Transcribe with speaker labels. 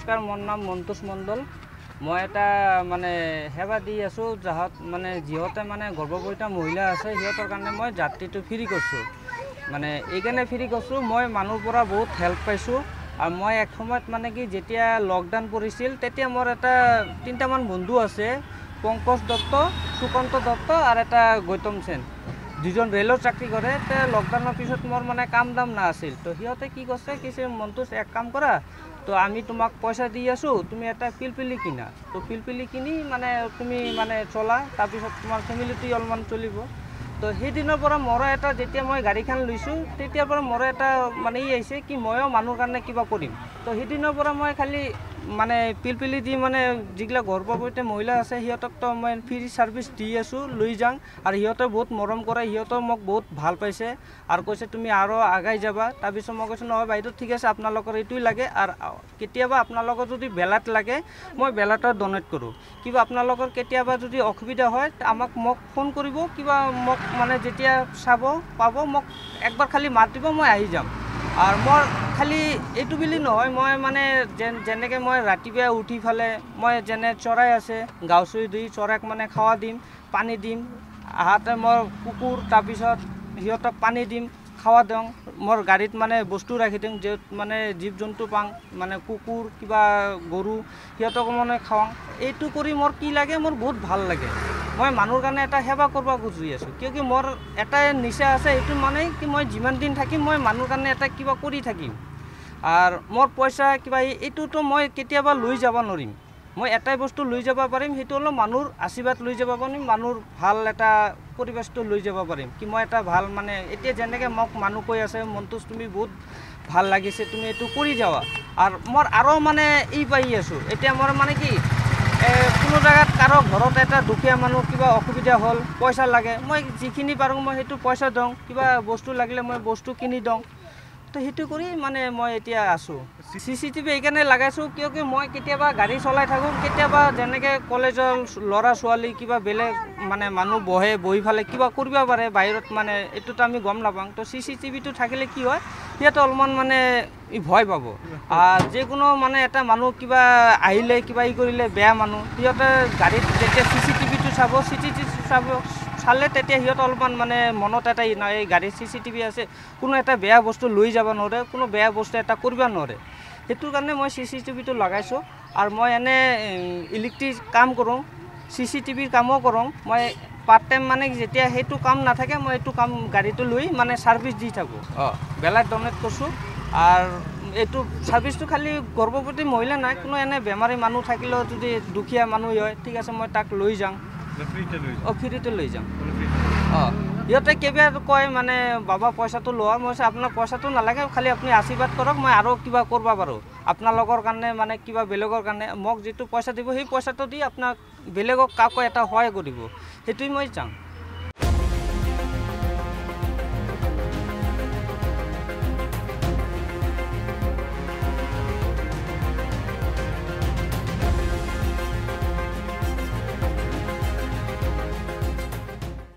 Speaker 1: নমস্কাৰ, মোৰ নাম মন্তোষ মণ্ডল। মই এটা মানে সেৱা দি আছোঁ, যাহত মানে যিহঁতে মানে গৰ্ভৱতী মহিলা আছে সিহঁতৰ কাৰণে মই যাত্ৰীটো ফ্ৰী কৰিছোঁ। মানে এইকাৰণে ফ্ৰী কৰিছোঁ, মই মানুহৰ পৰা বহুত হেল্প পাইছোঁ। আৰু মই এক সময়ত মানে কি যেতিয়া লকডাউন পৰিছিল তেতিয়া মোৰ এটা 3টামান বন্ধু আছে, পংকজ দত্ত, সুকান্ত দত্ত আৰু এটা গৌতম সেন, দুজন ৰেলৰ চাকৰি কৰে। তে লকডাউনৰ পিছত মোৰ মানে কাম দাম নাছিল, তো সিহঁতে কি কৈছে কিছু মন্তোষ এক কাম কৰা, তো আমি তোমাক পইচা দি আছোঁ, তুমি এটা পিলপিলি কিনা। তো পিলপিলি কিনি মানে তুমি মানে চলা, তাৰপিছত তোমাৰ ফেমিলিটো অলপমান চলিব। তো সেইদিনৰ পৰা মোৰ এটা যেতিয়া মই গাড়ীখন লৈছোঁ তেতিয়াৰ পৰা মোৰ এটা মানে আহিছে কি ময়ো মানুহৰ কাৰণে কিবা কৰিম। তো সেইদিনৰ পৰা মই খালি মানে পিলপিলি দি মানে যিগিলা গৰ্ভৱতী মহিলা আছে সিহঁতকতো মই ফ্ৰী ছাৰ্ভিচ দি আছোঁ, লৈ যাওঁ। আৰু সিহঁতে বহুত মৰম কৰে, সিহঁতেও মোক বহুত ভাল পাইছে আৰু কৈছে তুমি আৰু আগাই যাবা। তাৰপিছত মই কৈছোঁ নহয় বাইদেউ ঠিক আছে, আপোনালোকৰ এইটোৱে লাগে। আৰু কেতিয়াবা আপোনালোকৰ যদি বেলাত লাগে মই বেলাটো ডনেট কৰোঁ। কিবা আপোনালোকৰ কেতিয়াবা যদি অসুবিধা হয় মোক ফোন কৰিব, কিবা মোক মানে যেতিয়া চাব পাব মোক একবাৰ খালি মাত দিব, মই আহি যাম। আৰু মই খালি এইটো বুলি নহয়, মই মানে যেনেকৈ মই ৰাতিপুৱা উঠি ফালে মই যেনে চৰাই আছে গাঁও চুই দি চৰাইক মানে খাৱা দিম, পানী দিম। আহাতে মই কুকুৰ তাৰপিছত সিহঁতক পানী দিম, খাৱা দিওঁ। মোৰ গাড়ীত মানে বস্তু ৰাখি দিওঁ, য'ত মানে জীৱ জন্তু পাওঁ, মানে কুকুৰ কিবা গৰু সিহঁতক মানে খাওঁ। এইটো কৰি মোৰ কি লাগে, মোৰ বহুত ভাল লাগে। মই মানুহৰ কাৰণে এটা সেৱা কৰিব খুজি আছোঁ, কিয় মোৰ এটাই নিচা আছে, এইটো মানে কি মই যিমান দিন থাকিম মই মানুহৰ কাৰণে এটা কিবা কৰি থাকিম। আৰু মোৰ পইচা কিবা এইটোতো মই কেতিয়াবা লৈ যাব নোৱাৰিম। মই এটাই বস্তু লৈ যাব পাৰিম, সেইটো হ'ল মানুহৰ আশীৰ্বাদ লৈ যাব পাৰিম, মানুহৰ ভাল এটা পৰিৱেশটো লৈ যাব পাৰিম। কি মই এটা ভাল মানে এতিয়া যেনেকৈ মোক মানুহ কৈ আছে মন্তোষ তুমি বহুত ভাল লাগিছে, তুমি এইটো কৰি যাবা। আৰু মই আৰু মানে পাই আছোঁ এতিয়া মোৰ মানে কি কোনো জেগাত কাৰো ঘৰত এটা দুখীয়া মানুহ কিবা অসুবিধা হ'ল, পইচা লাগে, মই যিখিনি পাৰোঁ মই সেইটো পইচা দিওঁ, কিবা বস্তু লাগিলে মই বস্তু কিনি দিওঁ। তো সেইটো কৰি মানে মই এতিয়া আছোঁ। CCTV এইকাৰণে লগাইছোঁ কিয় মই কেতিয়াবা গাড়ী চলাই থাকোঁ, কেতিয়াবা যেনেকৈ কলেজৰ ল'ৰা ছোৱালী কিবা বেলেগ মানে মানুহ বহি ফালে কিবা কৰিব পাৰে বাহিৰত, মানে এইটোতো আমি গম নাপাওঁ। তো CCTVটো থাকিলে কি হয়, সিহঁতে অলপমান মানে ভয় পাব। আৰু যিকোনো মানে এটা মানুহ কিবা আহিলে কিবা কৰিলে বেয়া মানুহ, সিহঁতে গাড়ীত যেতিয়া CCTVটো চালে তেতিয়া সিহঁত অলপমান মানে মনত এটা এই গাড়ীত CCTV আছে, কোনো এটা বেয়া বস্তু লৈ যাব নোৱাৰে, কোনো বেয়া বস্তু এটা কৰিব নোৱাৰে। সেইটো কাৰণে মই CCTVটো লগাইছোঁ। আৰু মই এনে ইলেক্ট্ৰিক কাম কৰোঁ, CCTVৰ কামো কৰোঁ। মই পাৰ্ট টাইম মানে যেতিয়া সেইটো কাম নাথাকে মই এইটো কাম গাড়ীটো লৈ মানে ছাৰ্ভিচ দি থাকোঁ। বেলাত ডনেট কৰিছোঁ। আৰু এইটো ছাৰ্ভিচটো খালি গৰ্ভৱতী মহিলা নাই, কোনো এনে বেমাৰী মানুহ থাকিলেও যদি দুখীয়া মানুহ হয় ঠিক আছে মই তাক লৈ যাওঁ, ফ্ৰীতে লৈ যাওঁ। সিহঁতে কিবা কয় মানে বাবা পইচাটো লোৱা, মই আপোনাৰ পইচাটো নালাগে, খালি আপুনি আশীৰ্বাদ কৰক, মই আৰু কিবা কৰিব পাৰোঁ আপোনালোকৰ কাৰণে, মানে কিবা বেলেগৰ কাৰণে মোক যিটো পইচা দিব সেই পইচাটো দি আপোনাক বেলেগক কাকো এটা সহায় কৰিব, সেইটোৱে মই চাওঁ।